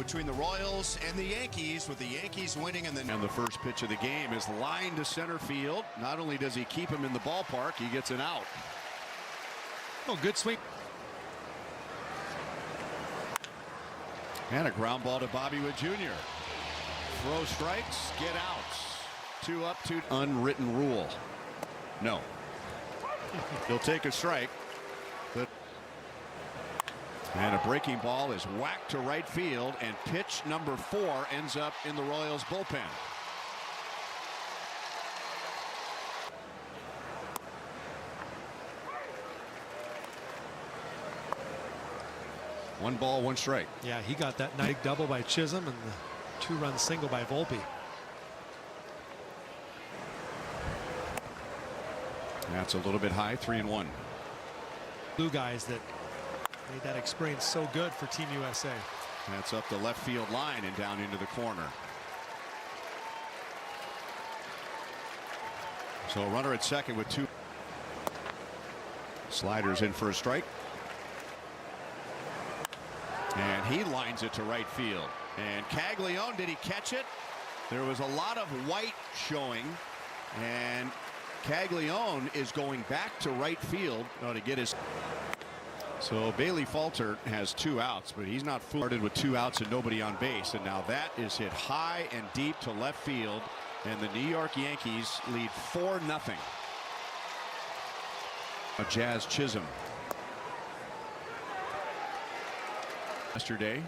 between the Royals and the Yankees, with the Yankees winning. And the first pitch of the game is lined to center field. Not only does he keep him in the ballpark, he gets an out. Oh, good swing. And a ground ball to Bobby Witt Jr. Throw strikes, get outs. 2 up, 2. Unwritten rule. No. He'll take a strike. But and a breaking ball is whacked to right field, and pitch number 4 ends up in the Royals bullpen. One ball, one strike. Yeah, he got that nice double by Chisholm and the 2-run single by Volpe. That's a little bit high. 3-1. Blue guys that made that experience so good for Team USA. That's up the left field line and down into the corner. So a runner at second with 2. Sliders in for a strike. And he lines it to right field. And Caglione, did he catch it? There was a lot of white showing, and Caglione is going back to right field to get his. So Bailey Falter has 2 outs, but he's not fooled with 2 outs and nobody on base. And now that is hit high and deep to left field, and the New York Yankees lead 4-0. A Jazz Chisholm. Yesterday,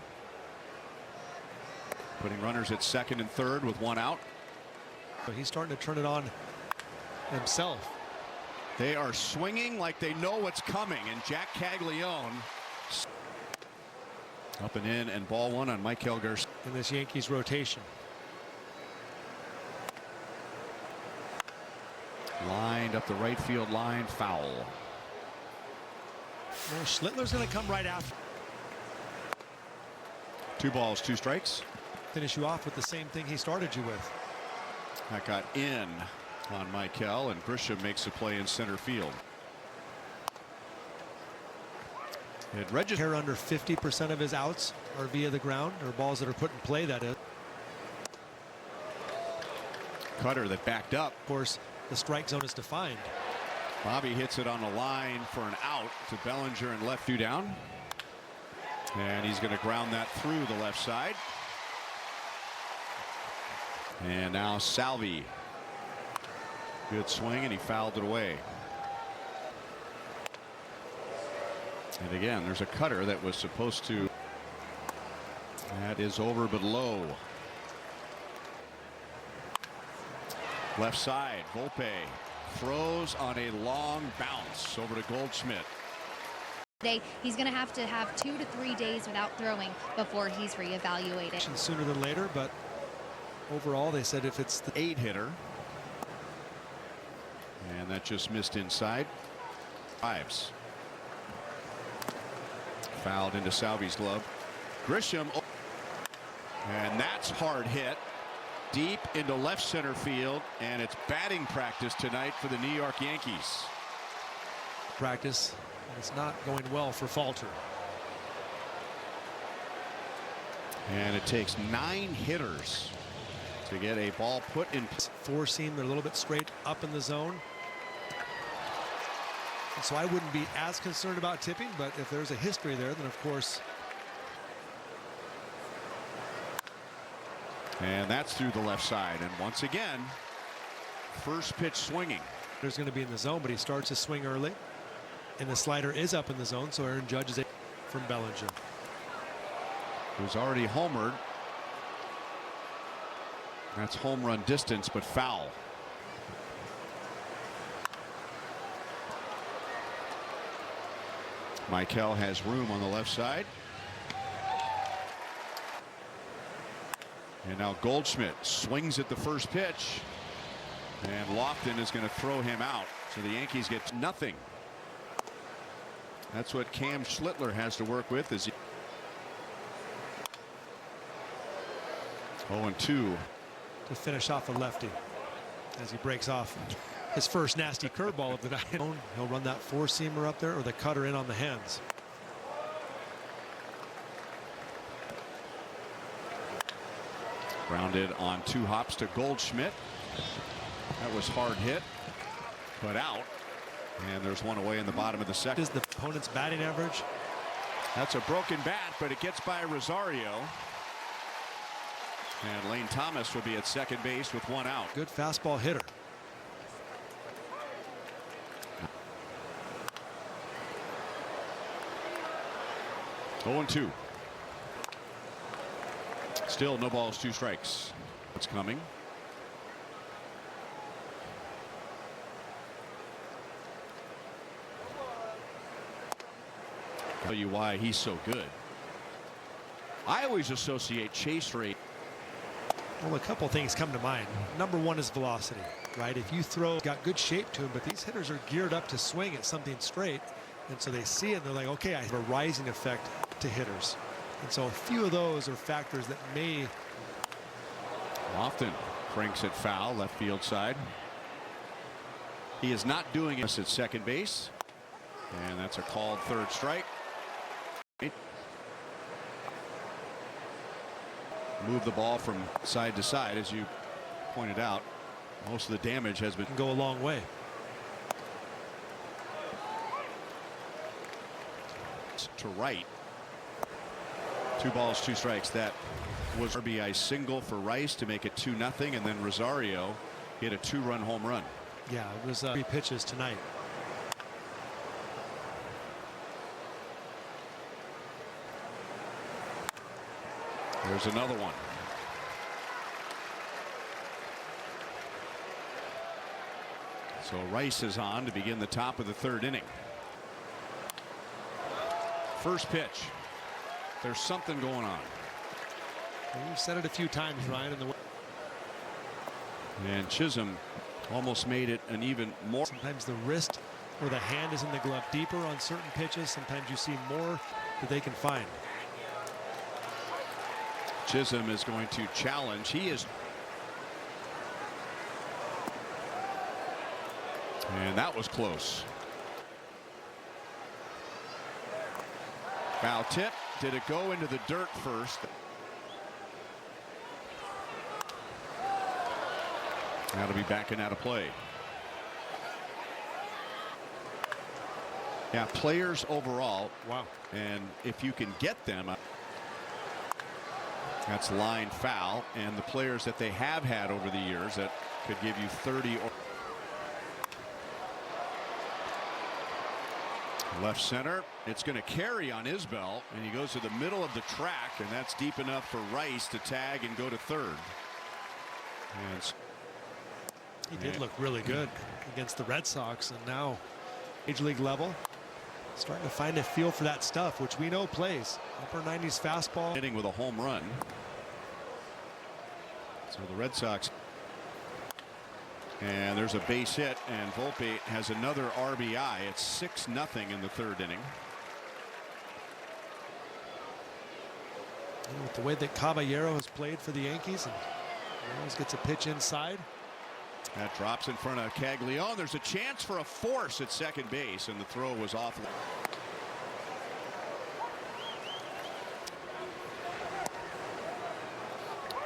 putting runners at second and third with 1 out. But he's starting to turn it on himself. They are swinging like they know what's coming, and Jack Caglione up and in, and ball 1 on Michael Garcia in this Yankees rotation. Lined up the right field line, foul. Well, Schlittler's going to come right after. 2 balls, 2 strikes. Finish you off with the same thing he started you with. That got in on Michael, and Grisham makes a play in center field. It registers. Under 50% of his outs are via the ground, or balls that are put in play, that is. Cutter that backed up. Of course, the strike zone is defined. Bobby hits it on the line for an out to Bellinger and left 2 down. And he's going to ground that through the left side. And now Salvi. Good swing, and he fouled it away. And again, there's a cutter that was supposed to. That is over but low. Left side, Volpe throws on a long bounce over to Goldschmidt. He's going to have 2 to 3 days without throwing before he's reevaluated. Sooner than later, but overall they said if it's the 8-hitter, and that just missed inside. Ives fouled into Salvi's glove. Grisham, and that's hard hit deep into left center field, and it's batting practice tonight for the New York Yankees. Practice. It's not going well for Falter. And it takes 9 hitters to get a ball put in. 4-seam, they're a little bit straight up in the zone. And so I wouldn't be as concerned about tipping, but if there's a history there, then of course. And that's through the left side. And once again, first pitch swinging. There's going to be in the zone, but he starts to swing early. And the slider is up in the zone, so Aaron Judge is from Bellinger, who's already homered. That's home run distance, but foul. Michael has room on the left side. And now Goldschmidt swings at the first pitch, and Lofton is going to throw him out. So the Yankees get nothing. That's what Cam Schlittler has to work with. Is 0-2 to finish off a lefty as he breaks off his first nasty curveball of the night. He'll run that 4-seamer up there, or the cutter in on the hands. Grounded on 2 hops to Goldschmidt. That was hard hit, but out. And there's one away in the bottom of the second. Is the opponent's batting average? That's a broken bat, but it gets by Rosario. And Lane Thomas will be at second base with 1 out. Good fastball hitter. Oh, 0-2. Still no balls, 2 strikes. What's coming? Tell you why he's so good. I always associate chase rate. Well, a couple things come to mind. Number one is velocity, right? If you throw, got good shape to him, but these hitters are geared up to swing at something straight. And so they see it and they're like, okay, I have a rising effect to hitters. And so a few of those are factors that may. Often cranks it foul, left field side. He is not doing it at second base. And that's a called third strike. Move the ball from side to side, as you pointed out. Most of the damage has been. Can go a long way. To right. 2 balls, 2 strikes. That was RBI single for Rice to make it 2-0, and then Rosario hit a 2-run home run. Yeah, it was 3 pitches tonight. There's another one. So Rice is on to begin the top of the 3rd inning. First pitch. There's something going on. Well, you've said it a few times, Ryan. And Chisholm almost made it an even more. Sometimes the wrist or the hand is in the glove deeper on certain pitches. Sometimes you see more that they can find. Chisholm is going to challenge. He is. And that was close. Foul tip. Did it go into the dirt first? That'll be backing out of play. Yeah, players overall. Wow. And if you can get them. That's line foul, and the players that they have had over the years that could give you 30 or. Left center. It's going to carry on Isbell, and he goes to the middle of the track, and that's deep enough for Rice to tag and go to third. And he did look really good against the Red Sox, and now Major League level starting to find a feel for that stuff, which we know plays. Upper 90s fastball. Hitting with a home run. So the Red Sox. And there's a base hit, and Volpe has another RBI. It's 6-0 in the 3rd inning. With the way that Caballero has played for the Yankees, and always gets a pitch inside. That drops in front of Caglione. There's a chance for a force at second base, and the throw was off.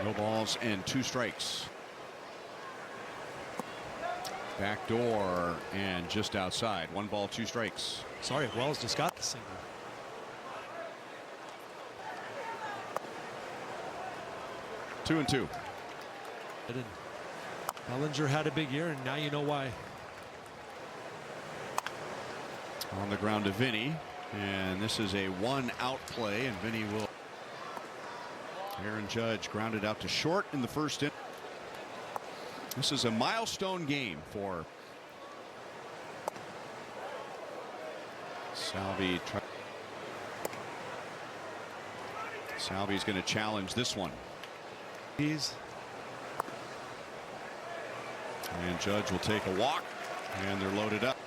No balls and 2 strikes. Back door and just outside. 1 ball, 2 strikes. Sorry, Wells just got the single. Two and two. Bellinger had a big year, and now you know why. On the ground to Vinny, and this is a 1-out play, and Vinny will. Aaron Judge grounded out to short in the 1st inning. This is a milestone game for Salvi. Salvi's going to challenge this one. And Judge will take a walk, and they're loaded up.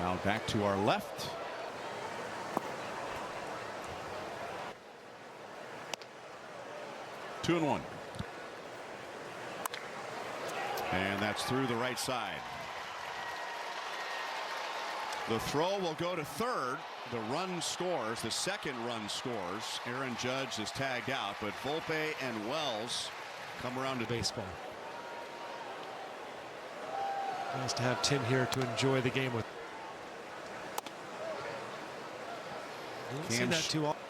Now back to our left. Two and 1. And that's through the right side. The throw will go to third. The run scores. The second run scores. Aaron Judge is tagged out, but Volpe and Wells come around to baseball. Nice to have Tim here to enjoy the game with. Don't see that too often.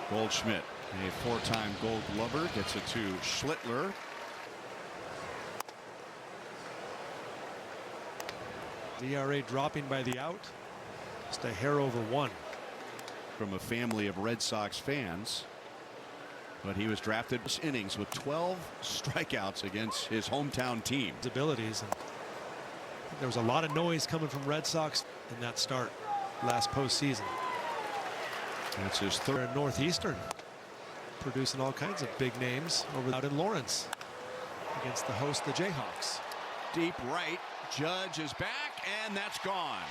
Goldschmidt, a four-time Gold Glover, gets it to Schlittler. The ERA dropping by the out. Just a hair over 1. From a family of Red Sox fans. But he was drafted innings with 12 strikeouts against his hometown team. His abilities. And there was a lot of noise coming from Red Sox in that start last postseason. That's his third. Northeastern producing all kinds of big names out in Lawrence against the host, the Jayhawks. Deep right. Judge is back, and that's gone.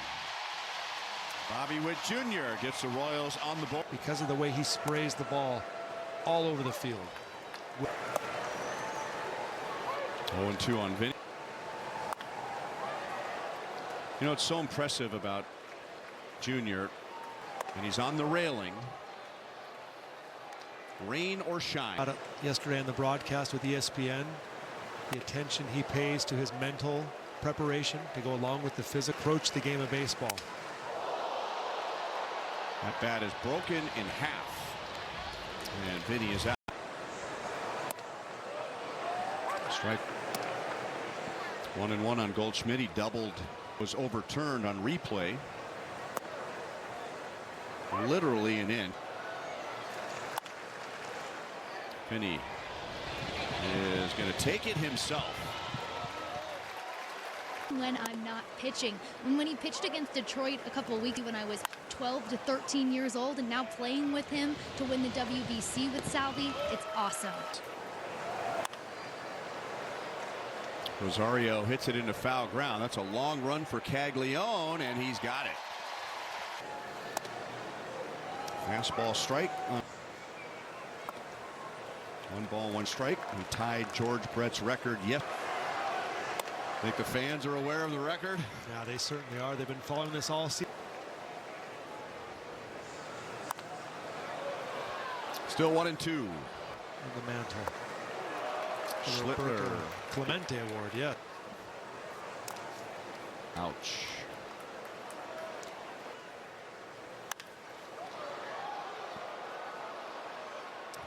Bobby Witt Jr. gets the Royals on the board. Because of the way he sprays the ball all over the field. 0-2 on Vinny. You know, it's so impressive about Jr. And he's on the railing. Rain or shine. Yesterday on the broadcast with ESPN, the attention he pays to his mental preparation to go along with the physical approach the game of baseball. That bat is broken in half. And Vinny is out. Strike. 1-1 on Goldschmidt. He doubled, was overturned on replay. Literally an inch. Vinny is going to take it himself. When I'm not pitching. When he pitched against Detroit a couple of weeks when I was 12 to 13 years old, and now playing with him to win the WBC with Salvi, it's awesome. Rosario hits it into foul ground. That's a long run for Caglione, and he's got it. Fastball strike. 1 ball, 1 strike. He tied George Brett's record. Yep. Think the fans are aware of the record? Yeah, they certainly are. They've been following this all season. Still 1-2. On the mantle. Schlittler. Clemente Award, yeah. Ouch.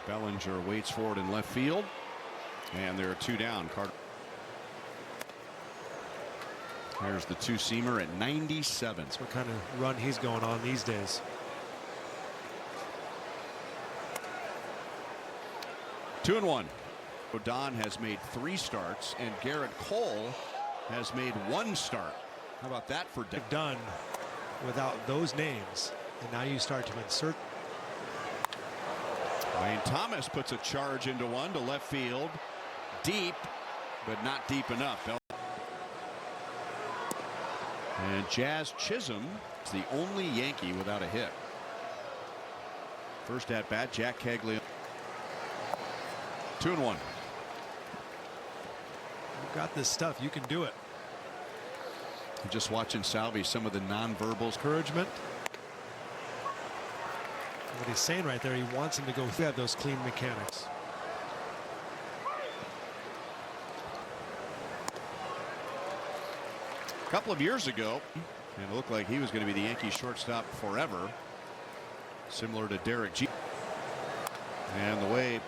Bellinger waits for it in left field. And there are 2 down. There's the 2-seamer at 97. That's what kind of run he's going on these days. 2-1. Don has made 3 starts, and Garrett Cole has made 1 start. How about that for done without those names, and now you start to insert. Wayne Thomas puts a charge into 1 to left field, deep, but not deep enough. And Jazz Chisholm is the only Yankee without a hit. First at bat, Jack Caglione. 2-1. You've got this stuff. You can do it. I'm just watching Salvi, some of the nonverbals. Encouragement. What he's saying right there, he wants him to go through those clean mechanics. A couple of years ago, and it looked like he was going to be the Yankees shortstop forever, similar to Derek Jeter. And the way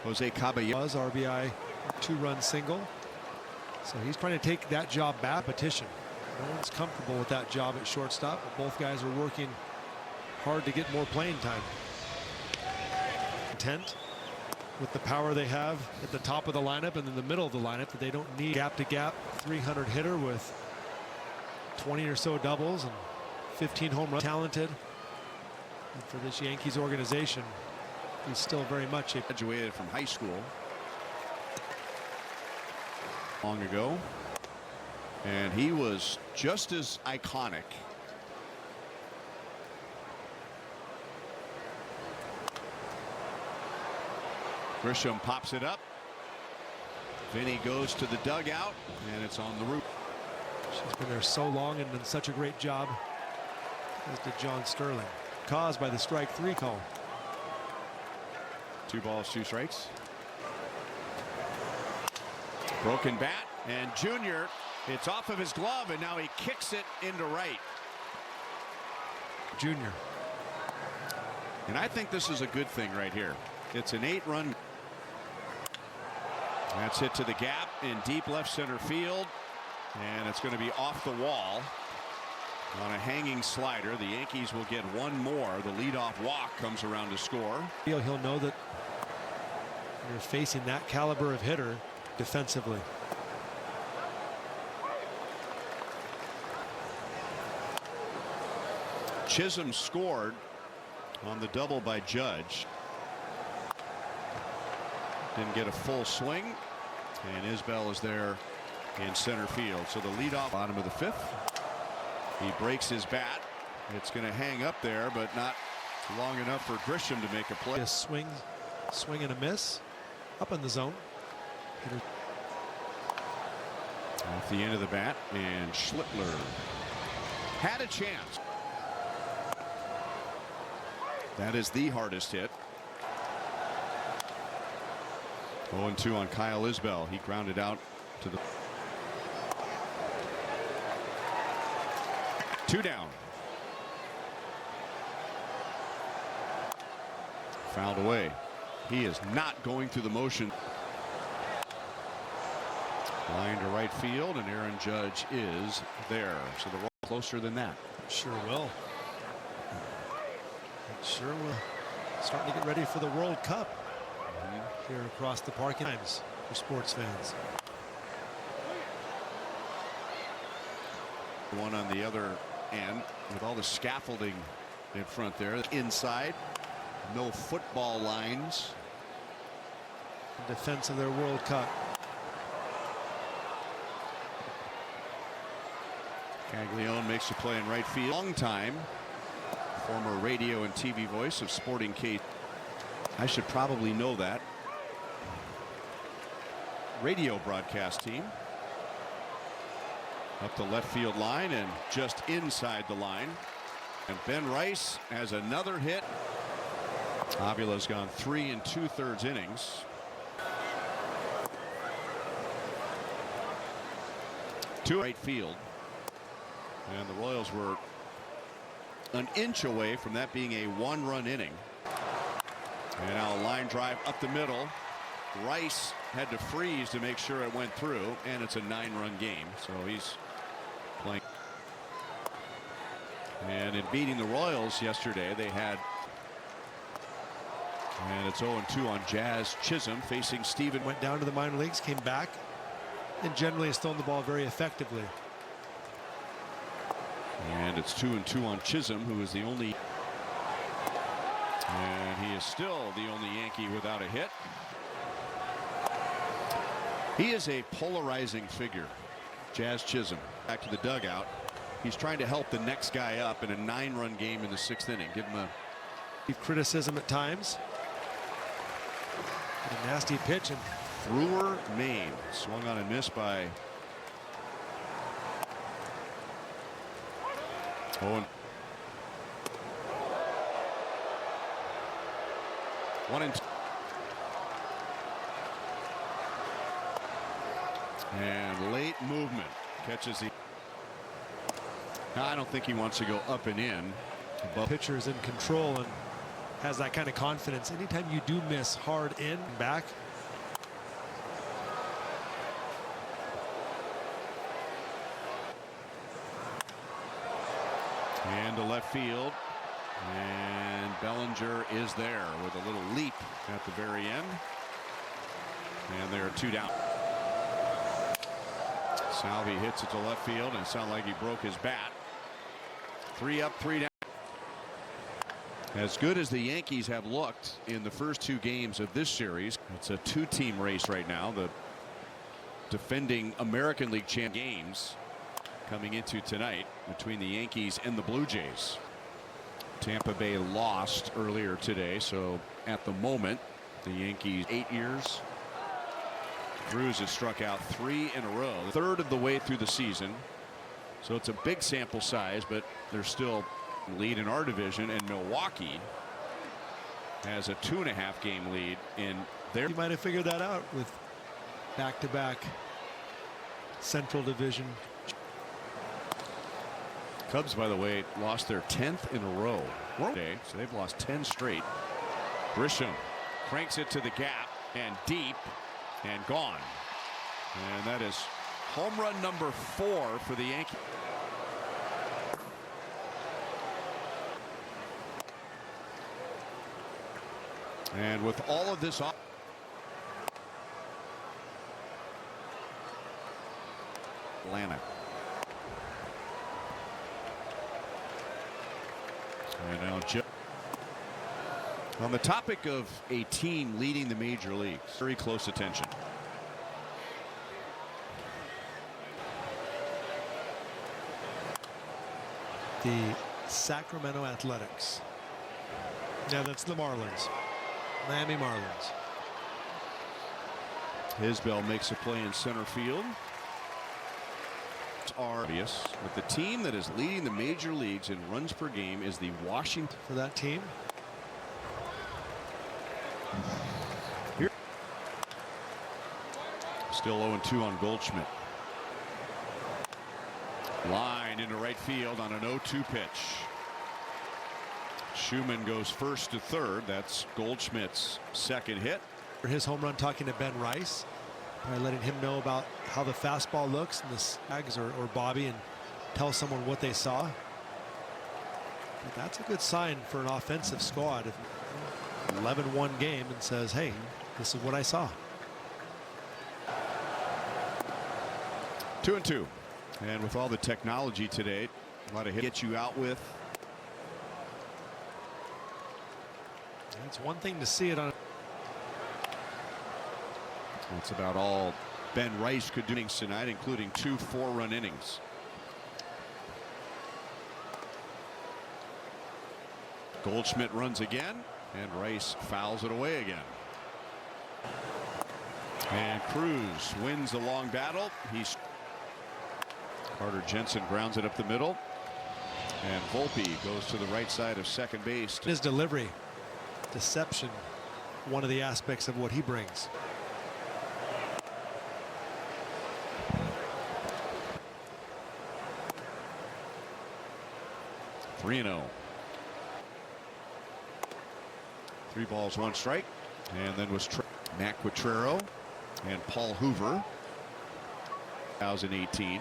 Jose Caballero was RBI 2-run single, so he's trying to take that job back. Petition. No one's comfortable with that job at shortstop, but both guys are working hard to get more playing time. Intent with the power they have at the top of the lineup and in the middle of the lineup, that they don't need gap to gap 300 hitter with 20 or so doubles and 15 home runs. Talented. And for this Yankees organization, he's still very much a graduated from high school long ago, and he was just as iconic. Grisham pops it up. Vinny goes to the dugout, and it's on the roof. She's been there so long and done such a great job, as did John Sterling. Caused by the strike 3 call. 2 balls, 2 strikes. Broken bat, and Junior, it's off of his glove, and now he kicks it into right. Junior. And I think this is a good thing right here. It's an 8-run. That's hit to the gap in deep left center field, and it's going to be off the wall on a hanging slider. The Yankees will get one more. The leadoff walk comes around to score. He'll know that you're facing that caliber of hitter defensively. Chisholm scored on the double by Judge. Didn't get a full swing, and Isbell is there in center field. So the leadoff, bottom of the 5th. He breaks his bat. It's going to hang up there, but not long enough for Grisham to make a play. A swing and a miss up in the zone. Hitter. Off the end of the bat, and Schlittler had a chance. That is the hardest hit. 0-2 on Kyle Isbell. He grounded out to the 2 down. Fouled away. He is not going through the motion. Line to right field, and Aaron Judge is there. So the roll closer than that. Sure will. Sure will. Starting to get ready for the World Cup here across the parking times for sports fans. One on the other end with all the scaffolding in front there. Inside, no football lines. In defense of their World Cup. Caglione makes a play in right field. Long time. Former radio and TV voice of Sporting K. I should probably know that. Radio broadcast team. Up the left field line and just inside the line. And Ben Rice has another hit. Avila's gone 3 2/3 innings. To right field. And the Royals were an inch away from that being a 1-run inning. And now a line drive up the middle. Rice had to freeze to make sure it went through, and it's a 9-run game. So he's playing. And in beating the Royals yesterday, they had. And it's 0-2 on Jazz Chisholm facing Steven. Went down to the minor leagues, came back, and generally has thrown the ball very effectively. And it's 2-2 on Chisholm, who is the only. And he is still the only Yankee without a hit. He is a polarizing figure, Jazz Chisholm. Back to the dugout. He's trying to help the next guy up in a 9-run game in the 6th inning. Give him a criticism at times. A nasty pitch, and Brewer, Maine, swung on and missed by. Owen. 1-2. And late movement catches the. I don't think he wants to go up and in. But pitcher is in control and has that kind of confidence. Anytime you do miss hard in and back. And to left field. And Bellinger is there with a little leap at the very end. And there are 2 down. Salvi hits it to left field, and it sounded like he broke his bat. 3 up, 3 down. As good as the Yankees have looked in the first 2 games of this series, it's a 2-team race right now. The defending American League champ games coming into tonight between the Yankees and the Blue Jays. Tampa Bay lost earlier today, so at the moment the Yankees 8 years. Cruz has struck out 3 in a row, 1/3 of the way through the season. So it's a big sample size, but they're still lead in our division, and Milwaukee has a 2.5 game lead in their. You might have figured that out with back-to-back Central Division. Cubs, by the way, lost their 10th in a row. So they've lost 10 straight. Grisham cranks it to the gap and deep and gone. And that is home run number 4 for the Yankees. And with all of this off, Atlanta. And now on the topic of a team leading the major leagues, very close attention. The Sacramento Athletics. Yeah, that's the Marlins. Miami Marlins. Isbell makes a play in center field. It's obvious, but the team that is leading the major leagues in runs per game is the Washington. For that team. Here. Still 0-2 on Goldschmidt. Line into right field on an 0-2 pitch. Schumann goes first to third. That's Goldschmidt's second hit. For his home run, talking to Ben Rice, by letting him know about how the fastball looks and the snags, or Bobby, and tell someone what they saw. But that's a good sign for an offensive squad. 11-1 game and says, hey, this is what I saw. 2-2. And with all the technology today, a lot of hits get you out with. It's one thing to see it on. That's about all Ben Rice could do tonight, including 2 4-run innings. Goldschmidt runs again, and Rice fouls it away again. And Cruz wins the long battle. Carter Jensen grounds it up the middle, and Volpe goes to the right side of second base. His delivery, deception, one of the aspects of what he brings. Three 3-0. 3 balls, 1 strike, and then was Matt Quatrero and Paul Hoover. 2018.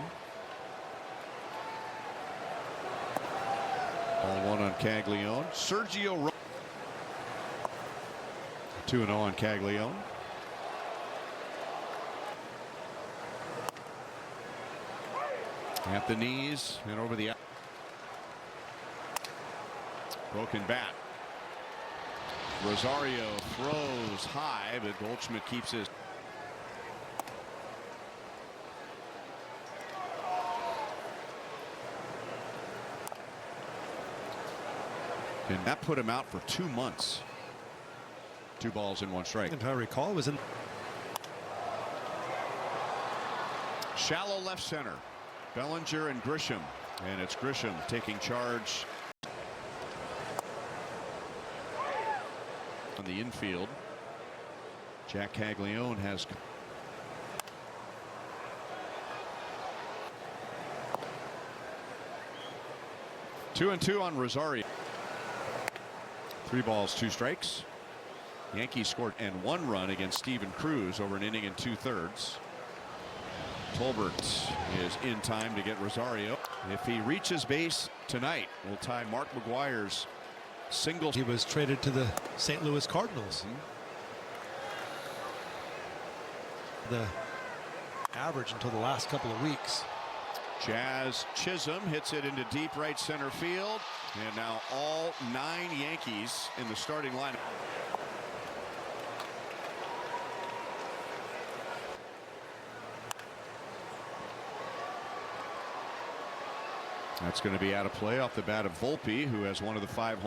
Ball 1 on Caglione. Sergio 2-0 on Caglione. At the knees and over the broken bat. Rosario throws high, but Goldschmidt keeps his. And that put him out for 2 months. 2 balls and 1 strike. If I recall, it was in shallow left center. Bellinger and Grisham, and it's Grisham taking charge on the infield. Jack Caglione has 2-2 on Rosario. 3 balls, 2 strikes. Yankees scored and 1 run against Steven Cruz over an inning and 2/3. Tolbert is in time to get Rosario. If he reaches base tonight, will tie Mark McGwire's single. He was traded to the St. Louis Cardinals. The average until the last couple of weeks. Jazz Chisholm hits it into deep right center field, and now all 9 Yankees in the starting lineup. That's going to be out of play off the bat of Volpe, who has one of the 5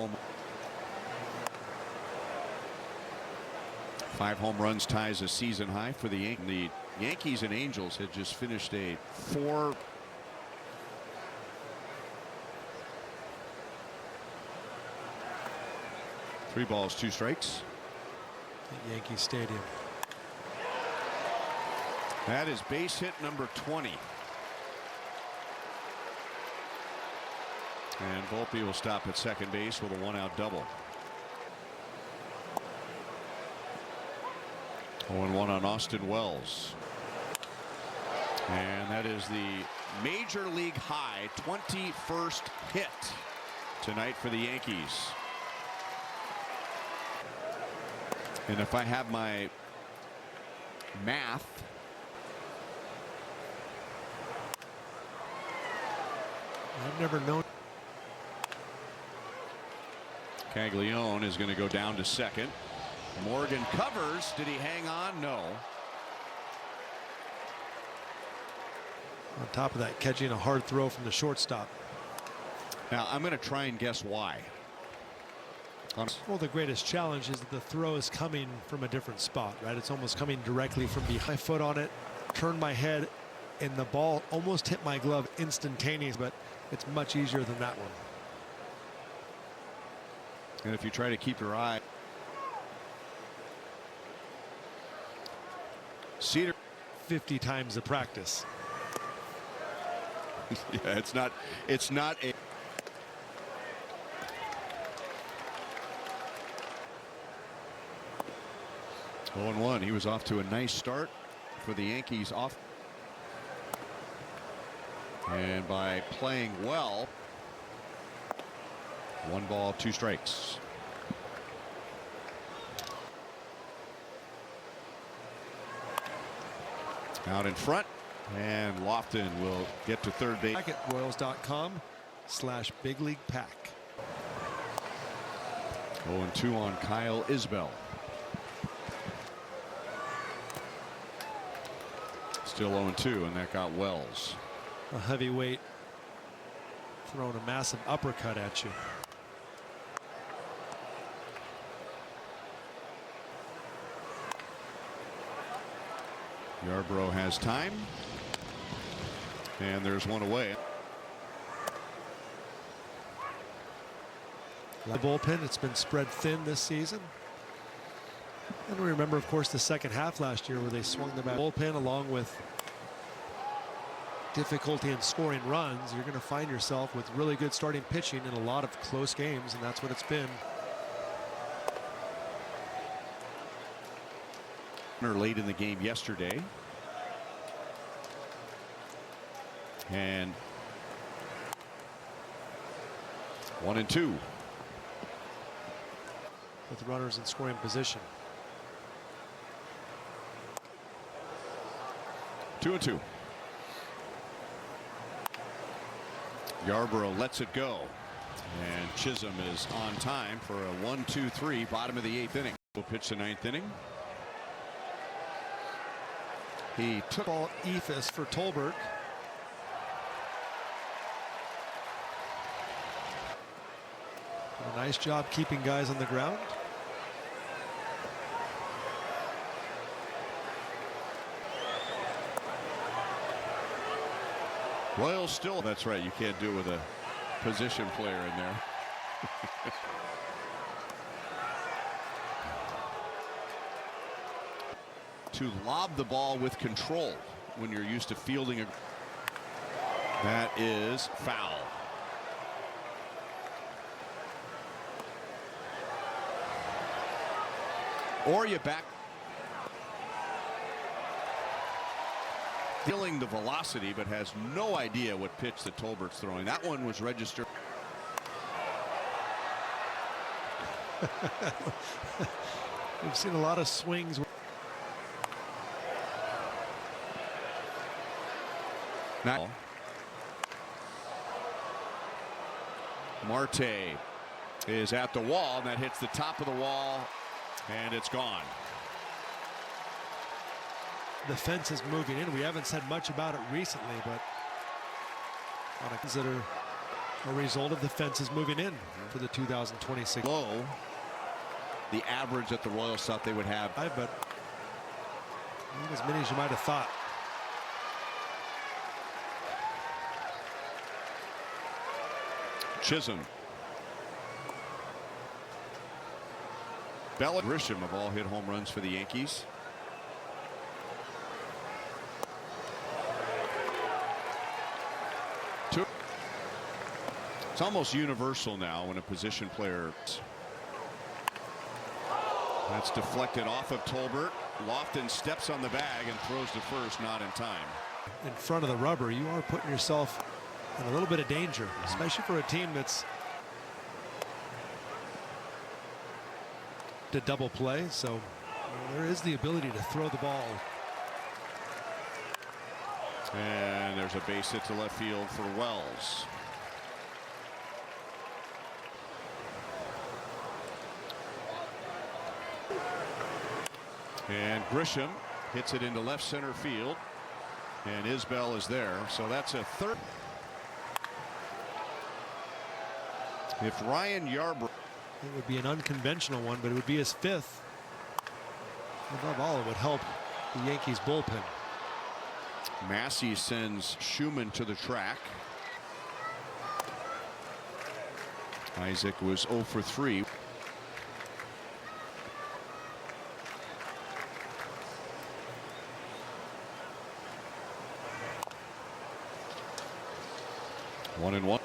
home runs, ties a season high for the Yankees. The Yankees and Angels had just finished a 3 balls, 2 strikes. At Yankee Stadium. That is base hit number 20. And Volpe will stop at second base with a 1-out double. 0-1 on Austin Wells. And that is the major league high 21st hit tonight for the Yankees. And if I have my math, I've never known. Caglione is going to go down to second. Morgan covers. Did he hang on? No. On top of that, catching a hard throw from the shortstop. Now I'm going to try and guess why. Well, the greatest challenge is that the throw is coming from a different spot, right? It's almost coming directly from behind. My foot on it, turned my head, and the ball almost hit my glove instantaneous, but it's much easier than that one. And if you try to keep your eye. Cedar 50 times the practice. Yeah, it's not a 0-1. He was off to a nice start for the Yankees off. And by playing well, 1 ball, 2 strikes. Out in front, and Lofton will get to third base. Back at Royals.com/bigleaguepack. 0-2 on Kyle Isbell. Still 0-2, and that got Wells. A heavyweight throwing a massive uppercut at you. Yarbrough has time, and there's one away. The bullpen, it's been spread thin this season. And we remember, of course, the second half last year where they swung the bullpen along with difficulty in scoring runs. You're going to find yourself with really good starting pitching in a lot of close games, and that's what it's been. Late in the game yesterday, and 1-2 with runners in scoring position. 2-2. Yarbrough lets it go, and Chisholm is on time for a 1-2-3 bottom of the 8th inning. We'll pitch the 9th inning. He took ball Ephus for Tolbert. A nice job keeping guys on the ground. Royals still. That's right. You can't do it with a position player in there. To lob the ball with control when you're used to fielding a. That is foul. Or you back. Feeling the velocity, but has no idea what pitch that Tolbert's throwing. That one was registered. We've seen a lot of swings. Now, Marte is at the wall, and that hits the top of the wall, and it's gone. The fence is moving in. We haven't said much about it recently, but that are a result of the fences moving in for the 2026. Low, the average that the Royals thought they would have. But not as many as you might have thought. Chisholm. Bella Grisham have all hit home runs for the Yankees. It's almost universal now when a position player. That's deflected off of Tolbert. Lofton steps on the bag and throws to first, not in time. In front of the rubber, you are putting yourself in a little bit of danger, especially for a team that's to double play. So there is the ability to throw the ball. And there's a base hit to left field for Wells. And Grisham hits it into left center field, and Isbell is there. So that's a third. If Ryan Yarbrough, it would be an unconventional one, but it would be his fifth. Above all, it would help the Yankees bullpen. Massey sends Schumann to the track. Isaac was 0 for 3. One and one.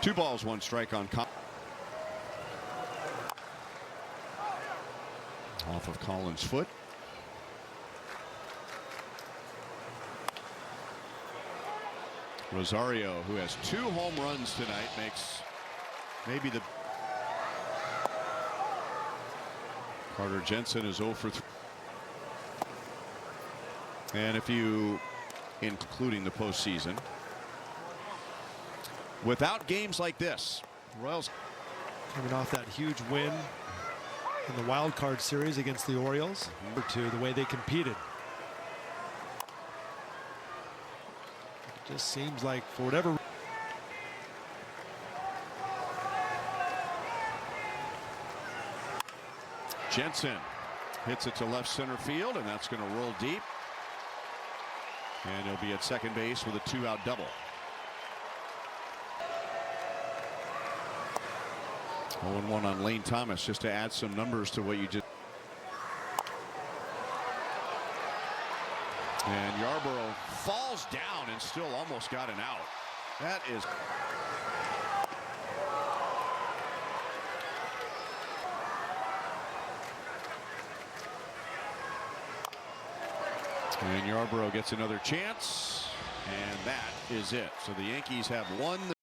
2 balls, 1 strike on Collins. Off of Collins' foot. Rosario, who has 2 home runs tonight, makes maybe the. Carter Jensen is 0 for 3. And if you, including the postseason, without games like this, Royals coming off that huge win in the wild card series against the Orioles, to the way they competed. It just seems like for whatever. Jensen hits it to left center field, and that's going to roll deep. And he'll be at second base with a 2-out double. 0-1 on Lane Thomas, just to add some numbers to what you just. And Yarbrough falls down and still almost got an out. That is. And Yarbrough gets another chance, and that is it. So the Yankees have won the